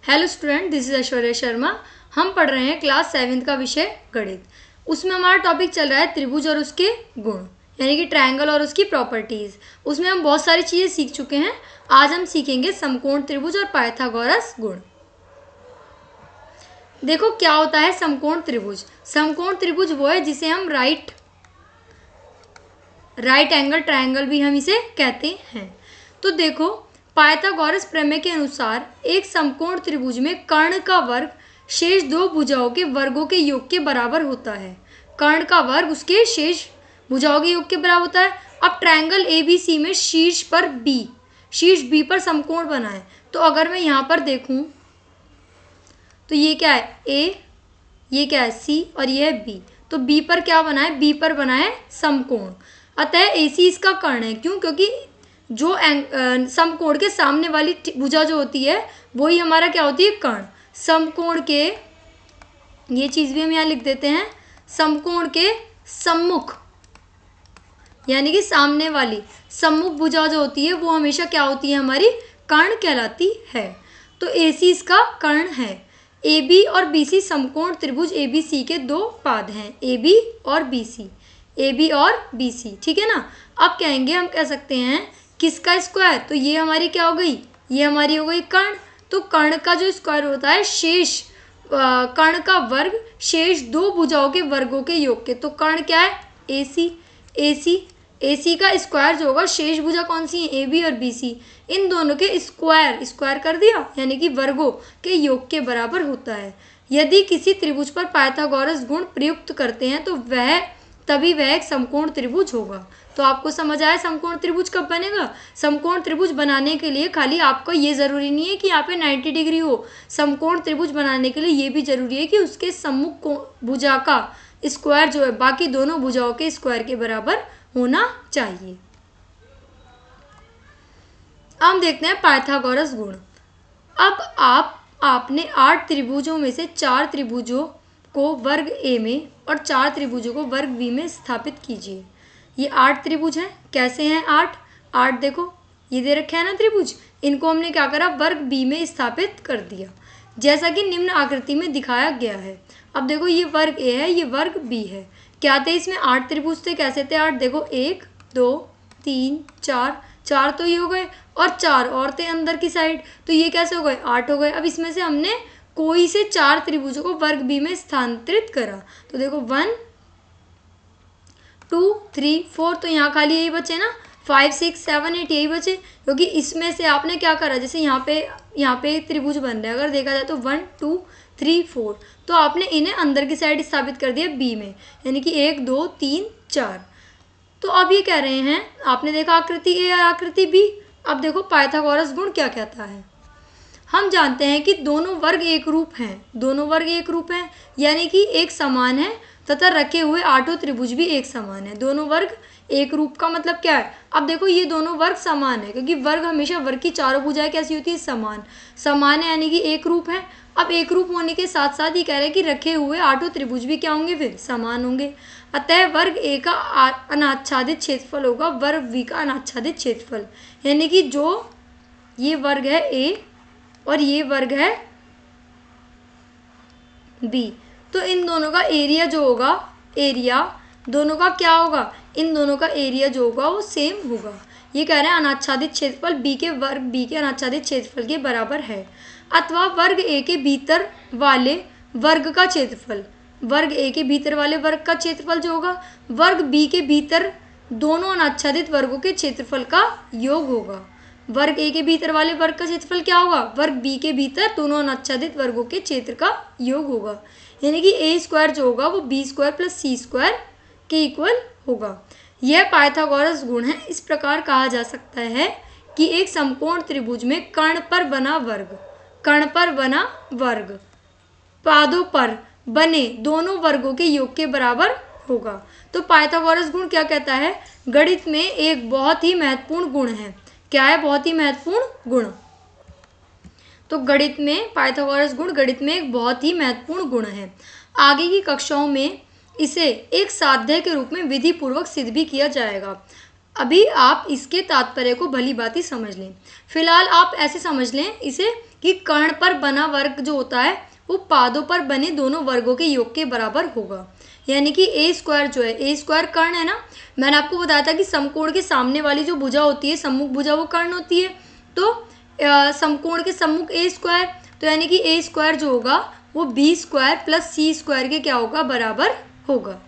Hello student, this is Aishwarya Sharma. हम पढ़ रहे हैं क्लास 7 का विषय गणित। उसमें हमारा टॉपिक चल रहा है त्रिभुज और उसके गुण, यानी कि ट्रायंगल और उसकी प्रॉपर्टीज। उसमें हम बहुत सारी चीज़ें सीख चुके हैं। आज हम सीखेंगे समकोण त्रिभुज और पाइथागोरस गुण। देखो क्या होता है समकोण त्रिभुज। समकोण त्रिभुज वो है जिसे हम राइट एंगल ट्रायंगल भी हम इसे कहते हैं। तो देखो, पाइथागोरस प्रमेय के अनुसार एक समकोण त्रिभुज में कर्ण का वर्ग शेष दो भुजाओं के वर्गों के योग के बराबर होता है। कर्ण का वर्ग उसके शेष भुजाओं के योग के बराबर होता है। अब ट्रायंगल ABC में शीर्ष B पर समकोण बना है। तो अगर मैं यहाँ पर देखूं तो ये क्या है A, ये क्या है C और ये है B। तो B पर क्या बना है? B पर बना है समकोण। अतः AC इसका कर्ण है। क्यों? क्योंकि जो समकोण के सामने वाली भुजा जो होती है वही हमारा क्या होती है? कर्ण। समकोण के, ये चीज़ भी हम यहाँ लिख देते हैं, समकोण के सम्मुख यानी कि सामने वाली सम्मुख भुजा जो होती है वो हमेशा क्या होती है? हमारी कर्ण कहलाती है। तो AC इसका कर्ण है। AB और BC समकोण त्रिभुज ABC के दो पाद हैं, AB और BC, ठीक है ना। अब कहेंगे, हम कह सकते हैं किसका स्क्वायर? तो ये हमारी क्या हो गई? ये हमारी हो गई कर्ण। तो कर्ण का जो स्क्वायर होता है शेष कर्ण का वर्ग शेष दो भुजाओं के वर्गों के योग के। तो कर्ण क्या है? AC का स्क्वायर जो होगा, शेष भुजा कौन सी है? AB और BC, इन दोनों के स्क्वायर कर दिया, यानी कि वर्गों के योग के बराबर होता है। यदि किसी त्रिभुज पर पाइथागोरस गुण प्रयुक्त करते हैं तो तभी वह एक समकोण त्रिभुज होगा। तो आपको समझ आया समकोण त्रिभुज कब बनेगा? समकोण त्रिभुज बनाने के लिए खाली आपको ये ज़रूरी नहीं है कि यहाँ पे 90 डिग्री हो। समकोण त्रिभुज बनाने के लिए ये भी जरूरी है कि उसके सम्मुख भुजा का स्क्वायर जो है बाकी दोनों भुजाओं के स्क्वायर के बराबर होना चाहिए। हम देखते हैं पाइथागोरस गुण। अब आपने 8 त्रिभुजों में से 4 त्रिभुजों को वर्ग A में और 4 त्रिभुजों को वर्ग B में स्थापित कीजिए। ये 8 त्रिभुज हैं। कैसे हैं 8 देखो, ये दे रखे हैं ना त्रिभुज, इनको हमने क्या करा? वर्ग B में स्थापित कर दिया, जैसा कि निम्न आकृति में दिखाया गया है। अब देखो, ये वर्ग A है, ये वर्ग B है। क्या थे इसमें? 8 त्रिभुज थे। कैसे थे 8? देखो, 1 2 3 4 तो ये हो गए, और 4 और थे अंदर की साइड। तो ये कैसे हो गए? 8 हो गए। अब इसमें से हमने कोई से 4 त्रिभुजों को वर्ग B में स्थानांतरित करा। तो देखो 1 2 3 4, तो यहाँ खाली यही बचे ना, 5 6 7 8 यही बचे, क्योंकि इसमें से आपने क्या करा? जैसे यहाँ पे एक त्रिभुज बन रहा है, अगर देखा जाए तो 1 2 3 4, तो आपने इन्हें अंदर की साइड स्थापित कर दिया B में, यानी कि 1 2 3 4। तो अब ये कह रहे हैं, आपने देखा आकृति A और आकृति B। अब देखो पाइथागोरस गुण क्या कहता है। हम जानते हैं कि दोनों वर्ग एक रूप हैं, यानी कि एक समान है तथा रखे हुए 8 त्रिभुज भी एक समान है। दोनों वर्ग एक रूप का मतलब क्या है? अब देखो, ये दोनों वर्ग समान है, क्योंकि वर्ग हमेशा वर्ग की चारों भुजाएं कैसी होती है? समान है, यानी कि एक रूप है। अब एक रूप होने के साथ साथ ये कह रहे हैं कि रखे हुए 8 त्रिभुज भी क्या होंगे? फिर समान होंगे। अतः वर्ग A का अनाच्छादित क्षेत्रफल होगा वर्ग B का अनाच्छादित क्षेत्रफल, यानी कि जो ये वर्ग है A और ये वर्ग है B, तो इन दोनों का एरिया जो होगा, दोनों का क्या होगा? इन दोनों का एरिया जो होगा वो सेम होगा। ये कह रहे हैं अनाच्छादित क्षेत्रफल B के वर्ग B के अनाच्छादित क्षेत्रफल के बराबर है। अथवा वर्ग A के भीतर वाले वर्ग का क्षेत्रफल, वर्ग A के भीतर वाले वर्ग का क्षेत्रफल जो होगा, वर्ग B के भीतर दोनों अनाच्छादित वर्गों के क्षेत्रफल का योग होगा। वर्ग A के भीतर वाले वर्ग का क्षेत्रफल क्या होगा? वर्ग B के भीतर दोनों अनाच्छादित वर्गों के क्षेत्र का योग होगा, यानी कि A स्क्वायर जो होगा वो B square plus C square के इक्वल होगा। यह पाइथागोरस गुण है। इस प्रकार कहा जा सकता है कि एक समकोण त्रिभुज में कर्ण पर बना वर्ग पादों पर बने दोनों वर्गों के योग के बराबर होगा। तो पाइथागोरस गुण क्या कहता है? गणित में एक बहुत ही महत्वपूर्ण गुण है। क्या है? बहुत ही महत्वपूर्ण गुण। तो गणित में पाइथागोरस गुण गणित में एक बहुत ही महत्वपूर्ण गुण है। आगे की कक्षाओं में इसे एक साध्य के रूप में विधि पूर्वक सिद्ध भी किया जाएगा। अभी आप इसके तात्पर्य को भली भांति समझ लें। फिलहाल आप ऐसे समझ लें इसे कि कर्ण पर बना वर्ग जो होता है वो पादों पर बने दोनों वर्गों के योग के बराबर होगा। यानी कि ए स्क्वायर जो है, ए स्क्वायर कर्ण है ना, मैंने आपको बताया था कि समकोण के सामने वाली जो भुजा होती है, सम्मुख भुजा, वो कर्ण होती है। तो समकोण के सम्मुख ए स्क्वायर, तो यानी कि ए स्क्वायर जो होगा वो बी स्क्वायर प्लस सी स्क्वायर के क्या होगा, बराबर होगा।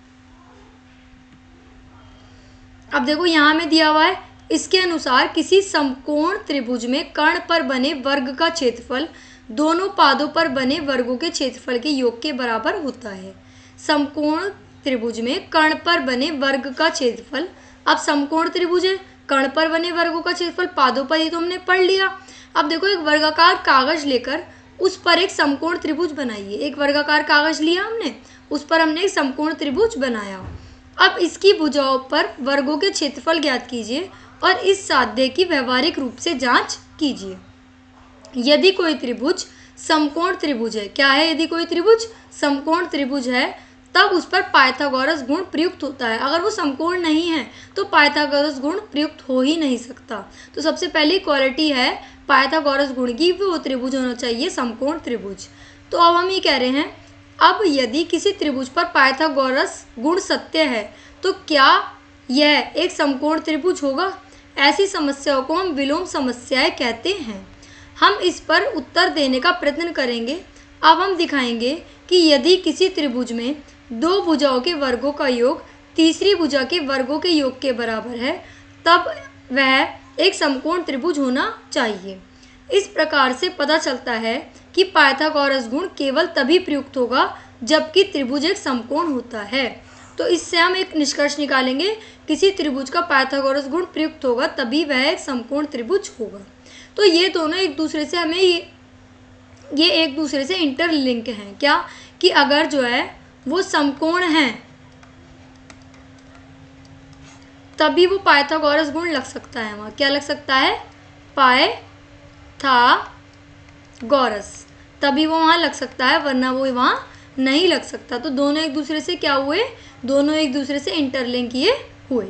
अब देखो यहाँ में दिया हुआ है, इसके अनुसार किसी समकोण त्रिभुज में कर्ण पर बने वर्ग का क्षेत्रफल दोनों पादों पर बने वर्गों के क्षेत्रफल के योग के बराबर होता है। समकोण त्रिभुज में कर्ण पर बने वर्ग का क्षेत्रफल, अब समकोण त्रिभुज है, कर्ण पर बने वर्गों का क्षेत्रफल पादों पर, ये तो हमने पढ़ लिया। अब देखो एक वर्गाकार कागज लेकर उस पर एक समकोण त्रिभुज बनाइए। एक वर्गाकार कागज लिया हमने, उस पर हमने एक समकोण त्रिभुज बनाया। अब इसकी भुजाओं पर वर्गों के क्षेत्रफल ज्ञात कीजिए और इस साध्य की व्यवहारिक रूप से जांच कीजिए। यदि कोई त्रिभुज समकोण त्रिभुज है, क्या है, यदि कोई त्रिभुज समकोण त्रिभुज है तब उस पर पाइथागोरस गुण प्रयुक्त होता है। अगर वो समकोण नहीं है तो पाइथागोरस गुण प्रयुक्त हो ही नहीं सकता। तो सबसे पहली क्वालिटी है पाइथागोरस गुण की, वो त्रिभुज होना चाहिए समकोण त्रिभुज। तो अब हम ये कह रहे हैं, अब यदि किसी त्रिभुज पर पाइथागोरस गुण सत्य है तो क्या यह एक समकोण त्रिभुज होगा? ऐसी समस्याओं को हम विलोम समस्याएं कहते हैं। हम इस पर उत्तर देने का प्रयत्न करेंगे। अब हम दिखाएंगे कि यदि किसी त्रिभुज में दो भुजाओं के वर्गों का योग तीसरी भुजा के वर्गों के योग के बराबर है तब वह एक समकोण त्रिभुज होना चाहिए। इस प्रकार से पता चलता है कि पाइथागोरस गुण केवल तभी प्रयुक्त होगा जबकि त्रिभुज एक समकोण होता है। तो इससे हम एक निष्कर्ष निकालेंगे, किसी त्रिभुज का पाइथागोरस गुण प्रयुक्त होगा तभी वह एक समकोण त्रिभुज होगा। तो ये दोनों एक दूसरे से हमें ये एक दूसरे से इंटरलिंक हैं। क्या कि अगर जो है वो समकोण हैं तभी वो पाइथागोरस गुण लग सकता है। वहाँ क्या लग सकता है, पाइथागोरस, तभी वो वहाँ लग सकता है, वरना वो वहाँ नहीं लग सकता। तो दोनों एक दूसरे से क्या हुए, दोनों एक दूसरे से इंटरलिंक किए हुए।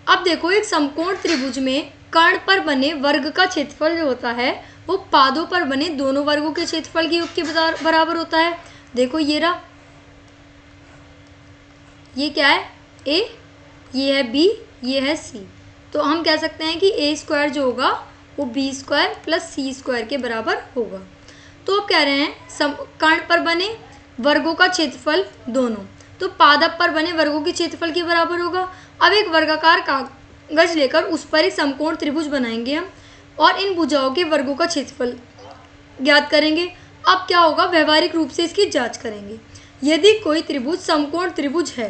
अब देखो एक समकोण त्रिभुज में कर्ण पर बने वर्ग का क्षेत्रफल जो होता है वो पादों पर बने दोनों वर्गों के क्षेत्रफल के योग के बराबर होता है। देखो ये रहा, ये क्या है, ए, ये है बी, ये है सी। तो हम कह सकते हैं कि ए स्क्वायर जो होगा वो बी स्क्वायर प्लस सी स्क्वायर के बराबर होगा। तो अब कह रहे हैं कर्ण पर बने वर्गों का क्षेत्रफल दोनों, तो पादप पर बने वर्गों के क्षेत्रफल के बराबर होगा। अब एक वर्गाकार कागज लेकर उस पर एक समकोण त्रिभुज बनाएंगे हम और इन भुजाओं के वर्गों का क्षेत्रफल ज्ञात करेंगे। अब क्या होगा, व्यवहारिक रूप से इसकी जांच करेंगे। यदि कोई त्रिभुज समकोण त्रिभुज है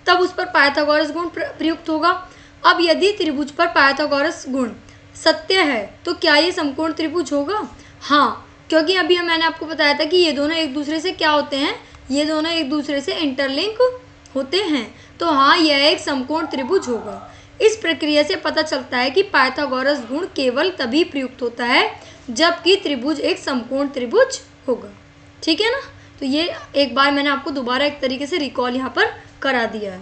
तब उस पर पाइथागोरस गुण प्रयुक्त होगा। अब यदि त्रिभुज पर पाइथागोरस गुण सत्य है तो क्या ये समकोण त्रिभुज होगा? हाँ, क्योंकि अभी मैंने आपको बताया था कि ये दोनों एक दूसरे से क्या होते हैं, ये दोनों एक दूसरे से इंटरलिंक होते हैं। तो हाँ, यह एक समकोण त्रिभुज होगा। इस प्रक्रिया से पता चलता है कि पाइथागोरस गुण केवल तभी प्रयुक्त होता है जबकि त्रिभुज एक समकोण त्रिभुज होगा। ठीक है ना? तो ये एक बार मैंने आपको दोबारा एक तरीके से रिकॉल यहाँ पर करा दिया है।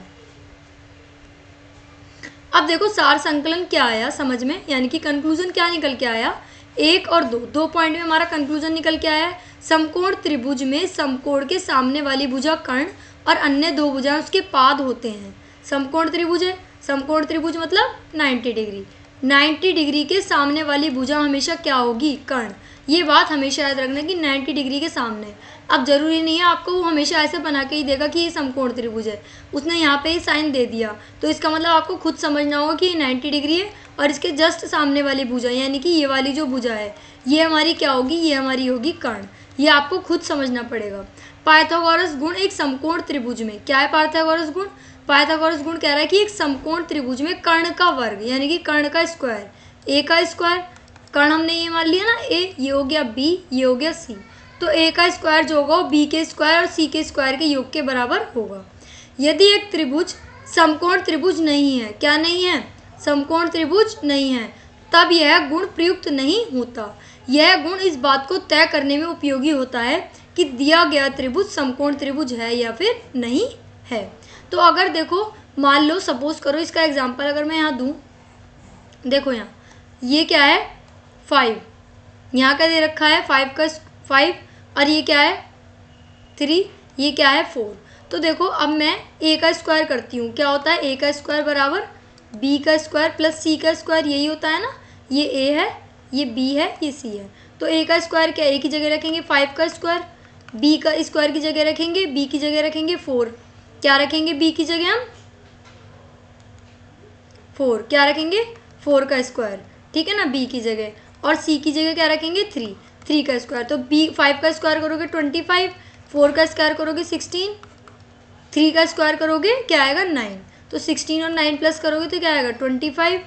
अब देखो सार संकलन क्या आया समझ में, यानी कि कंक्लूजन क्या निकल के आया, 1 और 2 पॉइंट में हमारा कंक्लूजन निकल के आया है। समकोण त्रिभुज में समकोण के सामने वाली भुजा कर्ण और अन्य दो भुजाएं उसके पाद होते हैं। समकोण त्रिभुज है, समकोण त्रिभुज मतलब 90 डिग्री, 90 डिग्री के सामने वाली भुजा हमेशा क्या होगी, कर्ण। ये बात हमेशा याद रखना कि 90 डिग्री के सामने। अब जरूरी नहीं है आपको वो हमेशा ऐसे बना के ही देगा कि ये समकोण त्रिभुज है, उसने यहाँ पे ही साइन दे दिया तो इसका मतलब आपको खुद समझना होगा कि ये 90 डिग्री है और इसके जस्ट सामने वाली भुजा यानी कि ये वाली जो भुजा है ये हमारी क्या होगी, ये हमारी होगी कर्ण। ये आपको खुद समझना पड़ेगा। पाइथागोरस गुण एक समकोण त्रिभुज में, क्या है पाइथागोरस गुण, पाइथागोरस गुण कह रहा है कि एक समकोण त्रिभुज में कर्ण का वर्ग यानी कि कर्ण का स्क्वायर, ए का स्क्वायर, कर्ण हमने ये मान लिया ना ए, ये हो गया बी, ये हो गया सी, तो ए का स्क्वायर जो होगा वो बी के स्क्वायर और सी के स्क्वायर के योग के बराबर होगा। यदि एक त्रिभुज समकोण त्रिभुज नहीं है, क्या नहीं है, समकोण त्रिभुज नहीं है, तब यह गुण प्रयुक्त नहीं होता। यह गुण इस बात को तय करने में उपयोगी होता है कि दिया गया त्रिभुज समकोण त्रिभुज है या फिर नहीं है। तो अगर देखो मान लो सपोज करो इसका एग्जांपल अगर मैं यहाँ दूँ, देखो यहाँ ये क्या है 5, यहाँ का दे रखा है 5 और ये क्या है 3, ये क्या है 4। तो देखो अब मैं a का स्क्वायर करती हूँ, क्या होता है a का स्क्वायर बराबर b का स्क्वायर प्लस c का स्क्वायर, यही होता है ना। ये a है, ये b है, ये c है। तो a का स्क्वायर क्या a की जगह रखेंगे 5 का स्क्वायर, b का स्क्वायर की जगह रखेंगे, b की जगह रखेंगे 4, क्या रखेंगे b की जगह हम 4, क्या रखेंगे 4 का स्क्वायर, ठीक है ना b की जगह, और c की जगह क्या रखेंगे 3 का स्क्वायर। तो b 5 का स्क्वायर करोगे 25, 4 का स्क्वायर करोगे 16, 3 का स्क्वायर करोगे क्या आएगा 9। तो 16 और 9 प्लस करोगे तो क्या आएगा 25,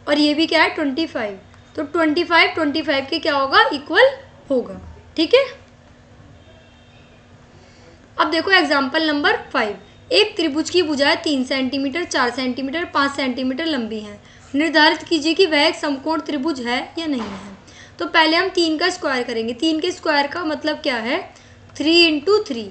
और ये भी क्या है 25। तो 25 के क्या होगा इक्वल होगा, ठीक है। अब देखो एग्जाम्पल नंबर 5, एक त्रिभुज की भुजाएं 3 सेंटीमीटर, 4 सेंटीमीटर, 5 सेंटीमीटर लंबी हैं। निर्धारित कीजिए कि वह एक समकोण त्रिभुज है या नहीं है। तो पहले हम 3 का स्क्वायर करेंगे। 3 के स्क्वायर का मतलब क्या है 3 × 3,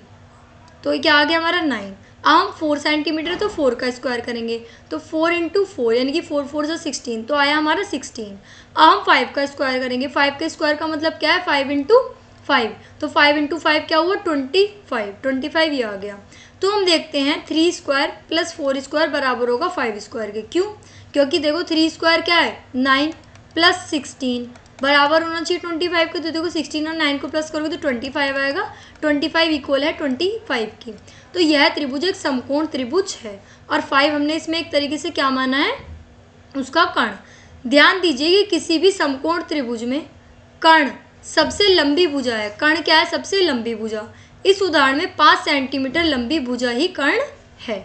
तो क्या आ गया हमारा 9। अब हम 4 सेंटीमीटर तो 4 का स्क्वायर करेंगे, तो 4 × 4 यानी कि 4 4 से 16, तो आया हमारा 16। अब हम 5 का स्क्वायर करेंगे। 5 के स्क्वायर का मतलब क्या है 5 × 5, तो 5 × 5 क्या हुआ 25 ये आ गया। तो हम देखते हैं 3 स्क्वायर प्लस 4 स्क्वायर बराबर होगा 5 स्क्वायर के। क्यों? क्योंकि देखो 3 स्क्वायर क्या है 9 प्लस 16 बराबर होना चाहिए 25 के। तो देखो 16 और 9 को प्लस करोगे तो 25 आएगा, 25 इक्वल है 25 की। तो यह त्रिभुज एक समकोण त्रिभुज है, और 5 हमने इसमें एक तरीके से क्या माना है उसका कर्ण। ध्यान दीजिए कि किसी भी समकोण त्रिभुज में कर्ण सबसे लंबी भुजा है। कर्ण क्या है सबसे लंबी भुजा। इस उदाहरण में 5 सेंटीमीटर लंबी भुजा ही कर्ण है,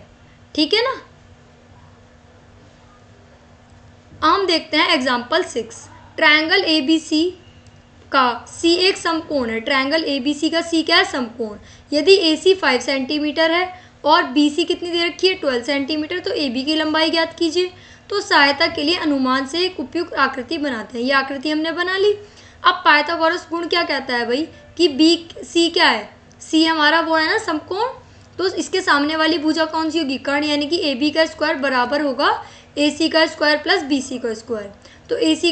ठीक है ना। हम देखते हैं एग्जाम्पल 6, ट्रायंगल ABC का C एक समकोण है। ट्रायंगल ABC का C क्या है समकोण। यदि AC 5 सेंटीमीटर है और BC कितनी दे रखी है 12 सेंटीमीटर, तो AB की लंबाई ज्ञात कीजिए। तो सहायता के लिए अनुमान से एक उपयुक्त आकृति बनाते हैं। ये आकृति हमने बना ली। अब पाइथागोरस गुण क्या कहता है भाई कि BC क्या है, C हमारा वो है ना समकोण, तो इसके सामने वाली भुजा कौन सी होगी कर्ण, यानी कि AB का स्क्वायर बराबर होगा AC का स्क्वायर प्लस BC का स्क्वायर। तो AC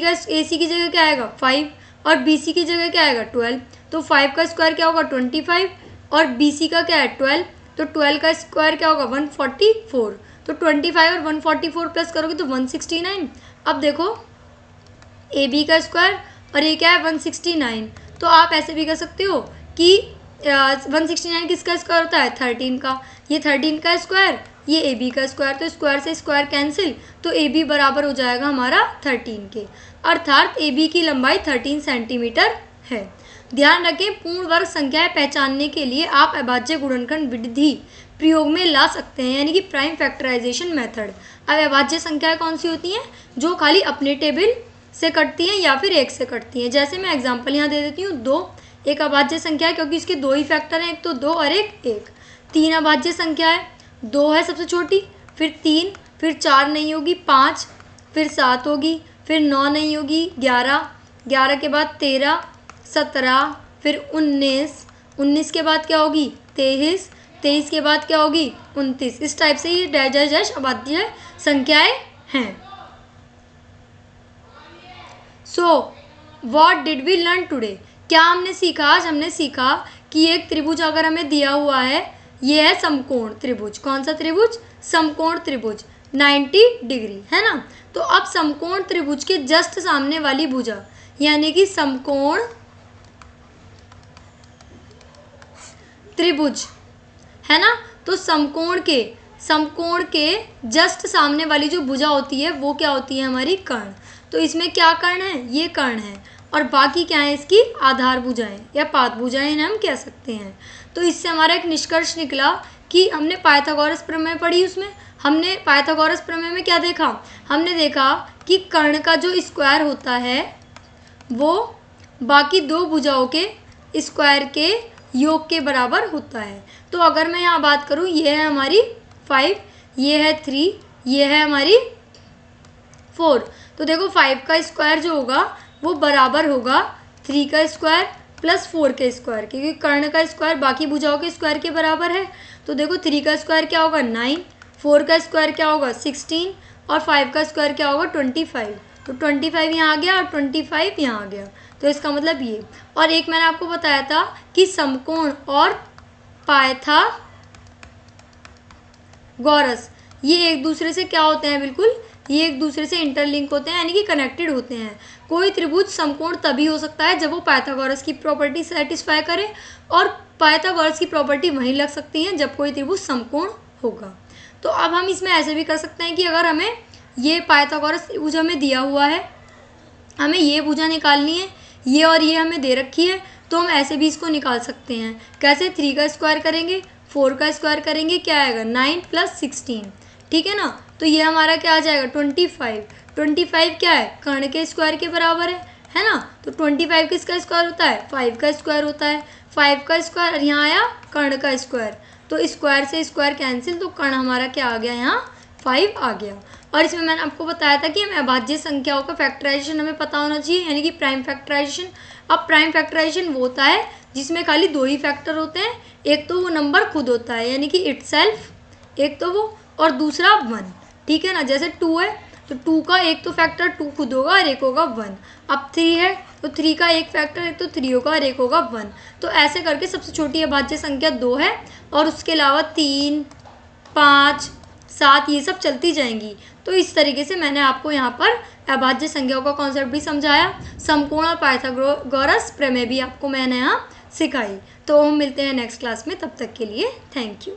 की जगह क्या आएगा 5 और BC की जगह क्या आएगा 12। तो 5 का स्क्वायर क्या होगा 25 और BC का क्या है 12, तो 12 का स्क्वायर क्या होगा 144। तो 25 और 144 प्लस करोगे तो 169। अब देखो AB का स्क्वायर और ये क्या है 169। तो आप ऐसे भी कर सकते हो कि 169 किसका स्क्वायर होता है 13 का, ये 13 का स्क्वायर, ये AB का स्क्वायर, तो स्क्वायर से स्क्वायर कैंसिल, तो AB बराबर हो जाएगा हमारा 13 के, अर्थात AB की लंबाई 13 सेंटीमीटर है। ध्यान रखें पूर्ण वर्ग संख्याएं पहचानने के लिए आप अभाज्य गुणनखंड विधि प्रयोग में ला सकते हैं, यानी कि प्राइम फैक्टराइजेशन मेथड। अब अभाज्य संख्याएं कौन सी होती हैं जो खाली अपने टेबल से कटती हैं या फिर एक से कटती हैं। जैसे मैं एग्जांपल यहाँ दे देती हूँ 2 एक अभाज्य संख्या है क्योंकि इसके 2 ही फैक्टर हैं, एक तो 2 और एक 1। 3 अभाज्य संख्या है, 2 है सबसे छोटी, फिर 3, फिर 4 नहीं होगी 5, फिर 7 होगी, फिर 9 नहीं होगी 11, 11 के बाद 13, 17, फिर 19, 19 के बाद क्या होगी 23, 23 के बाद क्या होगी 29। इस टाइप से ये डैश अभाज्य संख्याएं हैं। So what did we learn today, क्या हमने सीखा आज। हमने सीखा कि एक त्रिभुज अगर हमें दिया हुआ है, ये है समकोण त्रिभुज। कौन सा त्रिभुज समकोण त्रिभुज 90 डिग्री है ना। तो अब समकोण त्रिभुज के जस्ट सामने वाली भुजा यानी कि समकोण त्रिभुज है ना, तो समकोण के जस्ट सामने वाली जो भुजा होती है वो क्या होती है हमारी कर्ण। तो इसमें क्या कर्ण है ये कर्ण है, और बाकी क्या है इसकी आधार भुजाएं या पाद भुजाएं हम कह सकते हैं। तो इससे हमारा एक निष्कर्ष निकला कि हमने पाइथागोरस प्रमेय पढ़ी, उसमें हमने पाइथागोरस प्रमेय में क्या देखा, हमने देखा कि कर्ण का जो स्क्वायर होता है वो बाकी 2 भुजाओं के स्क्वायर के योग के बराबर होता है। तो अगर मैं यहाँ बात करूँ, ये है हमारी 5, ये है 3, ये है हमारी 4। तो देखो 5 का स्क्वायर जो होगा वो बराबर होगा 3 का स्क्वायर प्लस 4 के स्क्वायर, क्योंकि कर्ण का स्क्वायर बाकी भुजाओं के स्क्वायर के बराबर है। तो देखो 3 का स्क्वायर क्या होगा 9, 4 का स्क्वायर क्या होगा 16 और 5 का स्क्वायर क्या होगा 25। तो 25 यहाँ आ गया और 25 यहाँ आ गया। तो इसका मतलब ये। और एक मैंने आपको बताया था कि समकोण और पाइथागोरस ये एक दूसरे से क्या होते हैं, बिल्कुल ये एक दूसरे से इंटरलिंक होते हैं, यानी कि कनेक्टेड होते हैं। कोई त्रिभुज समकोण तभी हो सकता है जब वो पाइथागोरस की प्रॉपर्टी सेटिस्फाई करे, और पाइथागोरस की प्रॉपर्टी वहीं लग सकती है जब कोई त्रिभुज समकोण होगा। तो अब हम इसमें ऐसे भी कर सकते हैं कि अगर हमें ये पाइथागोरस त्रिभुज हमें दिया हुआ है, हमें ये भुजा निकालनी है, ये और ये हमें दे रखी है, तो हम ऐसे भी इसको निकाल सकते हैं। कैसे, 3 का स्क्वायर करेंगे, 4 का स्क्वायर करेंगे, क्या आएगा 9 + 16, ठीक है ना। तो ये हमारा क्या आ जाएगा 25। 25 क्या है, कर्ण के स्क्वायर के बराबर है ना। तो 25 किसका स्क्वायर होता है, 5 का स्क्वायर होता है। 5 का स्क्वायर यहाँ आया कर्ण का स्क्वायर, तो स्क्वायर से स्क्वायर कैंसिल, तो कर्ण हमारा क्या आ गया यहाँ 5 आ गया। और इसमें मैंने आपको बताया था कि हमें अभाज्य संख्याओं का फैक्टराइजेशन हमें पता होना चाहिए, यानी कि प्राइम फैक्टराइजेशन। अब प्राइम फैक्टराइजेशन वो होता है जिसमें खाली 2 ही फैक्टर होते हैं, एक तो वो नंबर खुद होता है यानी कि इटसेल्फ, एक तो वो, और दूसरा 1, ठीक है ना। जैसे 2 है तो 2 का एक तो फैक्टर 2 खुद होगा और एक होगा 1। अब 3 है तो 3 का एक फैक्टर एक तो 3 होगा और एक होगा 1। तो ऐसे करके सबसे छोटी अभाज्य संख्या 2 है, और उसके अलावा 3, 5, 7 ये सब चलती जाएंगी। तो इस तरीके से मैंने आपको यहाँ पर अभाज्य संख्याओं का कॉन्सेप्ट भी समझाया, समकोण और पाइथागोरस प्रमेय भी आपको मैंने यहाँ सिखाई। तो हम मिलते हैं नेक्स्ट क्लास में, तब तक के लिए थैंक यू।